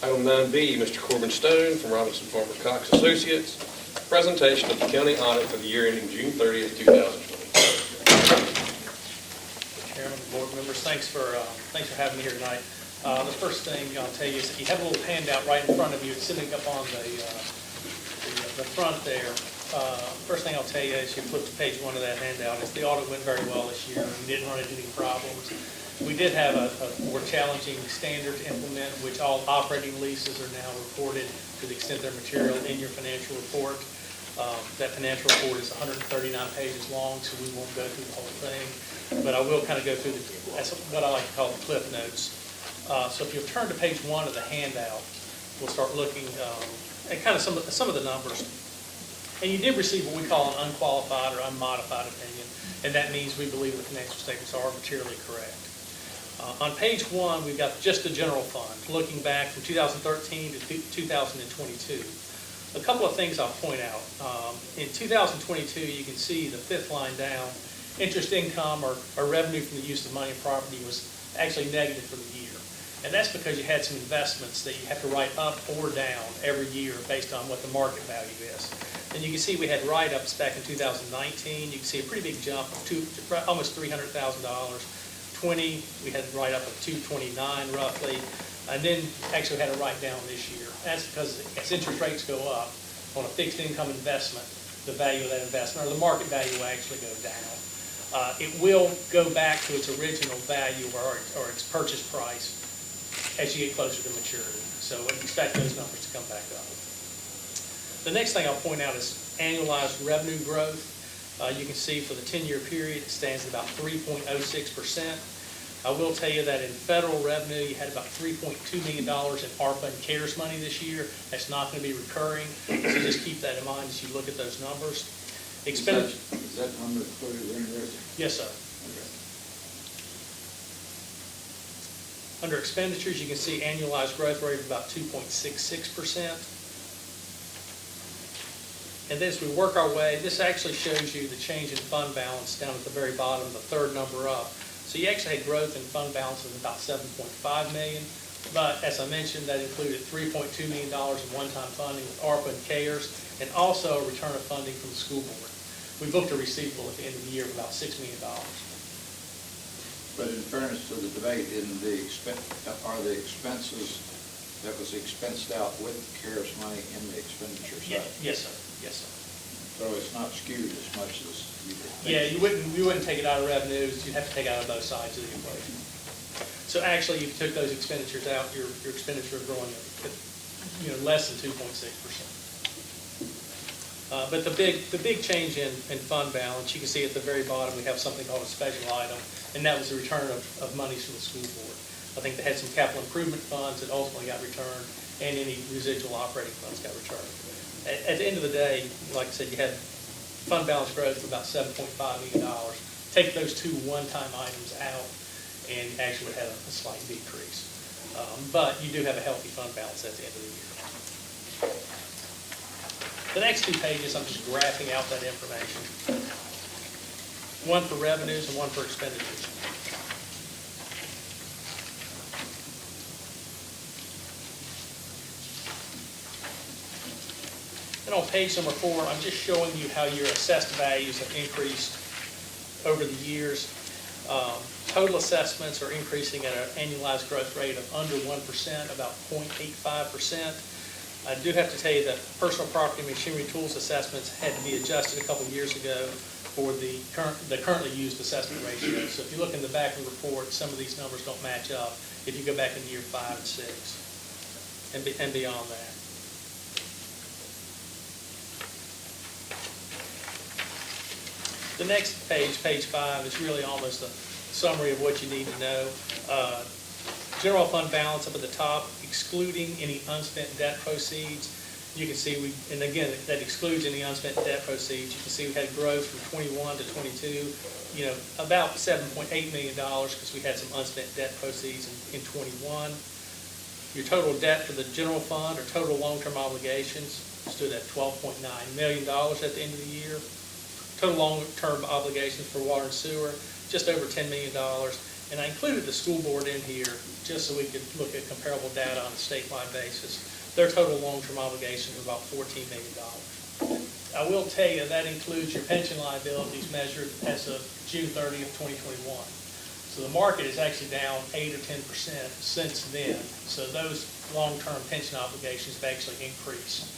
Item 9B, Mr. Corbin Stone from Robinson Farmer Cox Associates, presentation of the county audit for the year ending June 30th, 2020. Chairman, board members, thanks for having me here tonight. The first thing I'll tell you is that you have a little handout right in front of you. It's sitting up on the front there. First thing I'll tell you is you flip to page 1 of that handout is the audit went very well this year. We didn't run into any problems. We did have a more challenging standard to implement, which all operating leases are now reported to the extent they're material in your financial report. That financial report is 139 pages long, so we won't go through the whole thing. But I will kind of go through that's what I like to call the cliff notes. So if you'll turn to page 1 of the handout, we'll start looking at kind of some of the numbers. And you did receive what we call an unqualified or unmodified opinion, and that means we believe the financial statements are materially correct. On page 1, we've got just the general fund, looking back from 2013 to 2022. A couple of things I'll point out. In 2022, you can see the 5th line down, interest income or revenue from the use of money and property was actually negative for the year. And that's because you had some investments that you have to write up or down every year based on what the market value is. And you can see we had write-ups back in 2019. You can see a pretty big jump of almost $300,000. 20, we had a write-up of 229 roughly, and then actually had a write-down this year. That's because as interest rates go up on a fixed income investment, the value of that investment, or the market value, will actually go down. It will go back to its original value or its purchase price as you get closer to maturity. So expect those numbers to come back up. The next thing I'll point out is annualized revenue growth. You can see for the 10-year period, it stands at about 3.06%. I will tell you that in federal revenue, you had about $3.2 million in ARPA and CARES money this year. That's not going to be recurring, so just keep that in mind as you look at those numbers. Is that number included in there? Yes, sir. Okay. Under expenditures, you can see annualized growth rate of about 2.66%. And then as we work our way, this actually shows you the change in fund balance down at the very bottom, the 3rd number up. So you actually had growth in fund balance of about $7.5 million. But as I mentioned, that included $3.2 million in one-time funding with ARPA and CARES, and also a return of funding from the school board. We booked a receivable at the end of the year of about $6 million. But in fairness to the debate, are the expenses that was expensed out with CARES money in the expenditure side? Yes, sir. Yes, sir. So it's not skewed as much as you would think? Yeah, you wouldn't take it out of revenues. You'd have to take it out of both sides of the equation. So actually, if you took those expenditures out, your expenditure are growing at less than 2.6%. But the big change in fund balance, you can see at the very bottom we have something called a special item, and that was the return of monies from the school board. I think they had some capital improvement funds that ultimately got returned, and any residual operating funds got returned. At the end of the day, like I said, you had fund balance growth of about $7.5 million. Take those two one-time items out, and actually would have a slight decrease. But you do have a healthy fund balance at the end of the year. The next 2 pages, I'm just graphing out that information. One for revenues and one for expenditures. And on page number 4, I'm just showing you how your assessed values have increased over the years. Total assessments are increasing at an annualized growth rate of under 1%, about 0.85%. I do have to tell you that personal property machinery tools assessments had to be adjusted a couple of years ago for the currently used assessment ratio. So if you look in the back of the report, some of these numbers don't match up if you go back in year 5 and 6 and beyond that. The next page, page 5, is really almost a summary of what you need to know. General fund balance up at the top, excluding any unspent debt proceeds. You can see and again, that excludes any unspent debt proceeds. You can see we had growth from 21 to 22, about $7.8 million because we had some unspent debt proceeds in 21. Your total debt for the general fund or total long-term obligations stood at $12.9 million at the end of the year. Total long-term obligations for water and sewer, just over $10 million. And I included the school board in here just so we could look at comparable data on a statewide basis. Their total long-term obligation is about $14 million. I will tell you that includes your pension liabilities measured as of June 30th, 2021. So the market is actually down 8 or 10% since then. So those long-term pension obligations have actually increased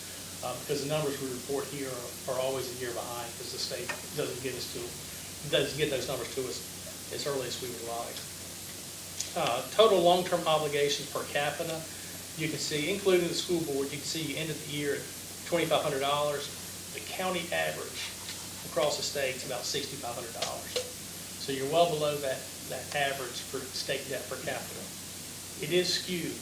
because the numbers we report here are always a year behind because the state doesn't get those numbers to us as early as we would like. Total long-term obligations per capita, you can see, including the school board, you can see you ended the year at $2,500. The county average across the state is about $6,500. So you're well below that average for state debt per capita. It is skewed.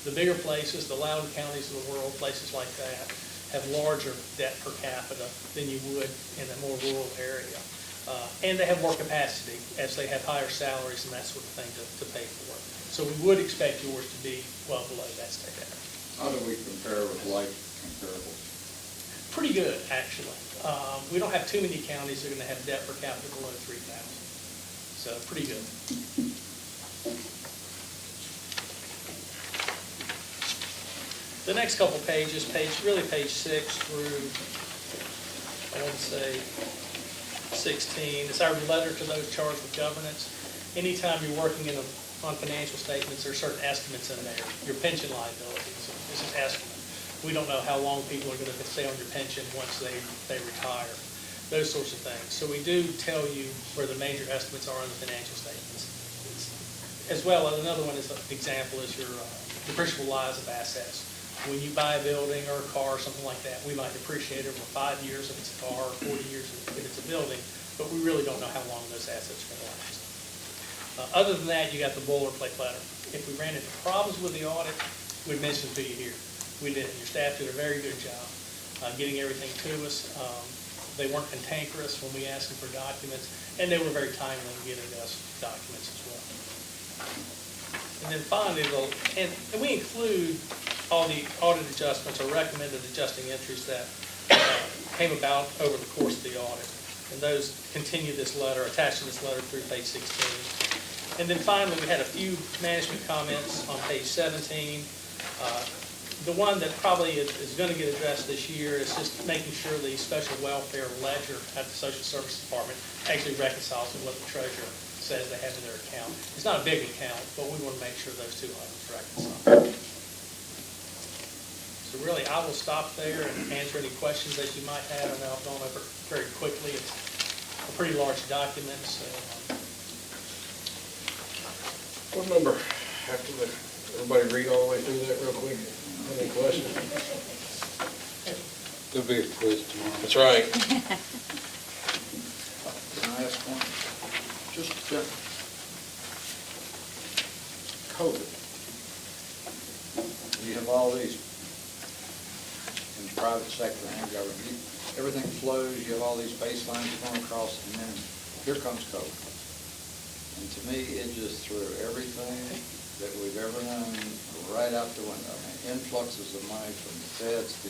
The bigger places, the Loudoun counties of the world, places like that, have larger debt per capita than you would in a more rural area. And they have more capacity as they have higher salaries and that sort of thing to pay for. So we would expect yours to be well below that state average. How do we compare with like comparables? Pretty good, actually. We don't have too many counties that are going to have debt per capita below 3,000. So pretty good. The next couple pages, page 6 through, I want to say, 16. It's our letter to those charged with governance. Anytime you're working on financial statements, there are certain estimates in there. Your pension liabilities is an estimate. We don't know how long people are going to stay on your pension once they retire, those sorts of things. So we do tell you where the major estimates are in the financial statements. As well, another one is an example is your depreciable lives of assets. When you buy a building or a car or something like that, we might depreciate it over 5 years if it's a car, or 40 years if it's a building, but we really don't know how long those assets are going to last. Other than that, you got the boilerplate letter. If we ran into problems with the audit, we'd mention it to you here. We did. Your staff did a very good job getting everything to us. They weren't cantankerous when we asked them for documents, and they were very timely in getting us documents as well. And then finally, and we include all the audit adjustments or recommended adjusting entries that came about over the course of the audit. And those continue this letter, attached to this letter through page 16. And then finally, we had a few management comments on page 17. The one that probably is going to get addressed this year is just making sure the special welfare ledger at the Social Services Department actually reconciles with what the treasurer says they have in their account. It's not a big account, but we want to make sure those two items reconcile. So really, I will stop there and answer any questions that you might have. I know I've gone over it very quickly. It's a pretty large document, so. What number? Everybody read all the way through that real quick. Any questions? There'll be a quiz tomorrow. That's right. Can I ask one? Just COVID. You have all these in the private sector and government. Everything flows, you have all these baselines going across, and then here comes COVID. And to me, it just threw everything that we've ever known right out the window. I mean, influxes of money from the feds to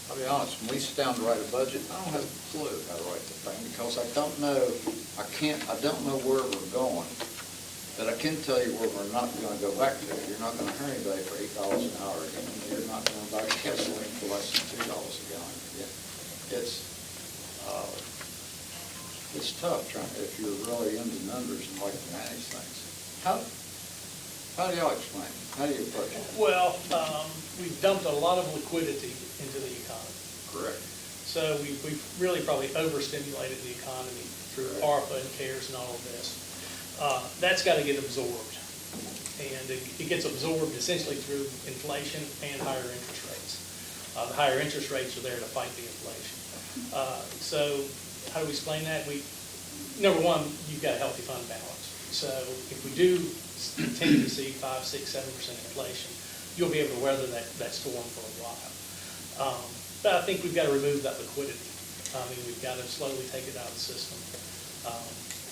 I'll be honest, when we sit down to write a budget, I don't have a clue how to write the thing because I don't know where we're going. But I can tell you where we're not going to go back to. You're not going to hire anybody for $8 an hour again. You're not going to buy gasoline for less than $2 a gallon again. It's tough if you're really into numbers and like to manage things. How do y'all explain it? How do you approach it? Well, we've dumped a lot of liquidity into the economy. Correct. So we've really probably overstimulated the economy through ARPA and CARES and all of this. That's got to get absorbed. And it gets absorbed essentially through inflation and higher interest rates. The higher interest rates are there to fight the inflation. So how do we explain that? Number one, you've got a healthy fund balance. So if we do continue to see 5, 6, 7% inflation, you'll be able to weather that storm for a while. But I think we've got to remove that liquidity. I mean, we've got to slowly take it out of the system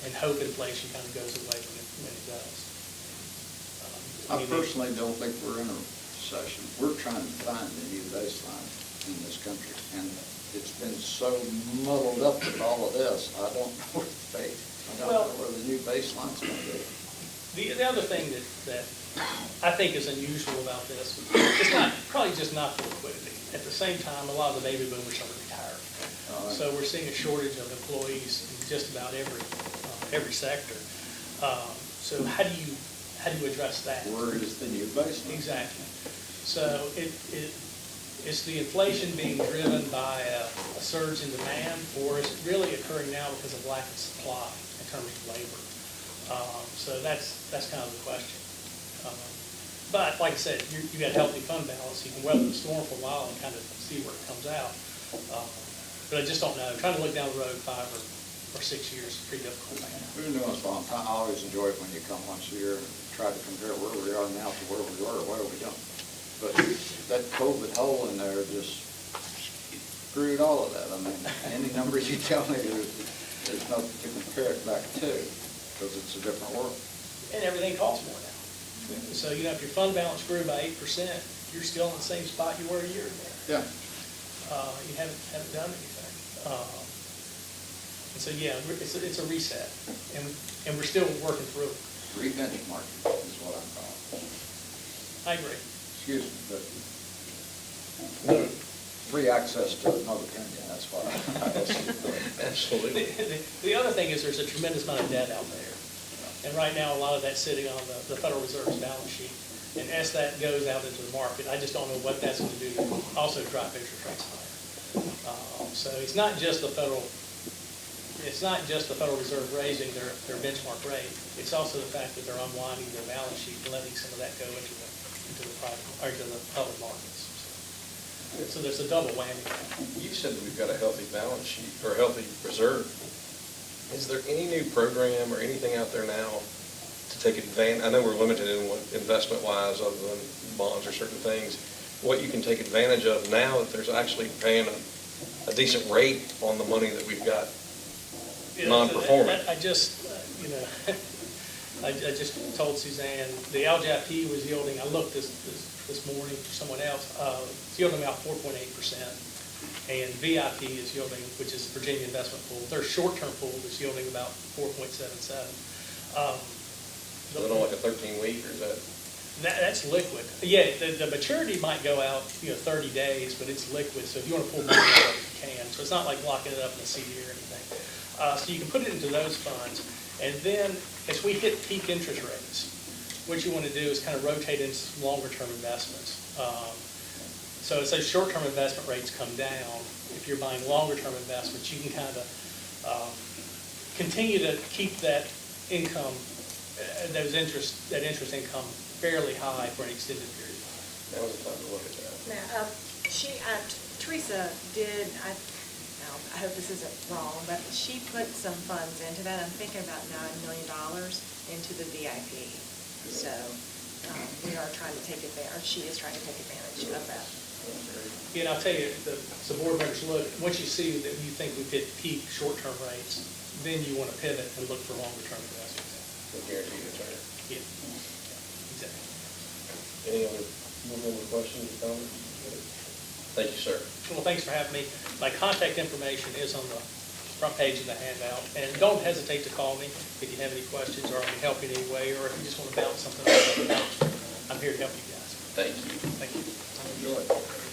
and hope inflation kind of goes away when it does. I personally don't think we're in a recession. We're trying to find a new baseline in this country, and it's been so muddled up with all of this, I don't know where the new baseline's going to be. The other thing that I think is unusual about this, it's not, probably just not the liquidity. At the same time, a lot of the baby boomers are retired. So we're seeing a shortage of employees in just about every sector. So how do you address that? Where is the new baseline? Exactly. So is the inflation being driven by a surge in demand, or is it really occurring now because of lack of supply in terms of labor? So that's kind of the question. But like I said, you got healthy fund balance. You can weather the storm for a while and kind of see where it comes out. But I just don't know. Trying to look down the road 5 or 6 years is pretty difficult right now. We've been doing this for a long time. I always enjoy it when you come once a year and try to compare where we are now to where we were or where we don't. But that COVID hole in there just screwed all of that. I mean, any numbers you tell me, there's nothing to compare it back to because it's a different world. And everything costs more now. So, if your fund balance grew by 8%, you're still in the same spot you were a year ago. Yeah. You haven't done anything. And so, yeah, it's a reset, and we're still working through it. Re-benchmarking is what I'm calling. I agree. Excuse me, but free access to another opinion, that's why Absolutely. The other thing is there's a tremendous amount of debt out there. And right now, a lot of that's sitting on the Federal Reserve's balance sheet. And as that goes out into the market, I just don't know what that's going to do to also drive interest rates higher. So it's not just the Federal Reserve raising their benchmark rate. It's also the fact that they're unwinding their balance sheet and letting some of that go into the private or into the public markets. So there's a double whammy. You said that we've got a healthy balance sheet or a healthy reserve. Is there any new program or anything out there now to take advantage? I know we're limited in what investment-wise other than bonds or certain things. What you can take advantage of now that there's actually paying a decent rate on the money that we've got non-performing. I just told Suzanne, the LJIP was yielding, I looked this morning for someone else, it's yielding about 4.8%. And VIP is yielding, which is Virginia Investment Pool, their short-term pool is yielding about 4.77. Is it on like a 13-week or is that? That's liquid. Yeah, the maturity might go out 30 days, but it's liquid. So if you want to pull money out of it, you can. So it's not like locking it up in a CD or anything. So you can put it into those funds. And then as we hit peak interest rates, what you want to do is kind of rotate into some longer-term investments. So as those short-term investment rates come down, if you're buying longer-term investments, you can kind of continue to keep that income, that interest income fairly high for an extended period. That was the time to look at that. Now, Teresa did, I hope this isn't wrong, but she put some funds into that. I'm thinking about $9 million into the VIP. So we are trying to take advantage, or she is trying to take advantage of that. Yeah, and I'll tell you, the board members look, once you see that you think we've hit peak short-term rates, then you want to pivot and look for longer-term investments. The guaranteed return. Yeah, exactly. Any other questions or comments? Thank you, sir. Well, thanks for having me. My contact information is on the front page of the handout, and don't hesitate to call me if you have any questions or I can help you in any way, or if you just want to bounce something off. I'm here to help you guys. Thank you. Thank you. Enjoy it.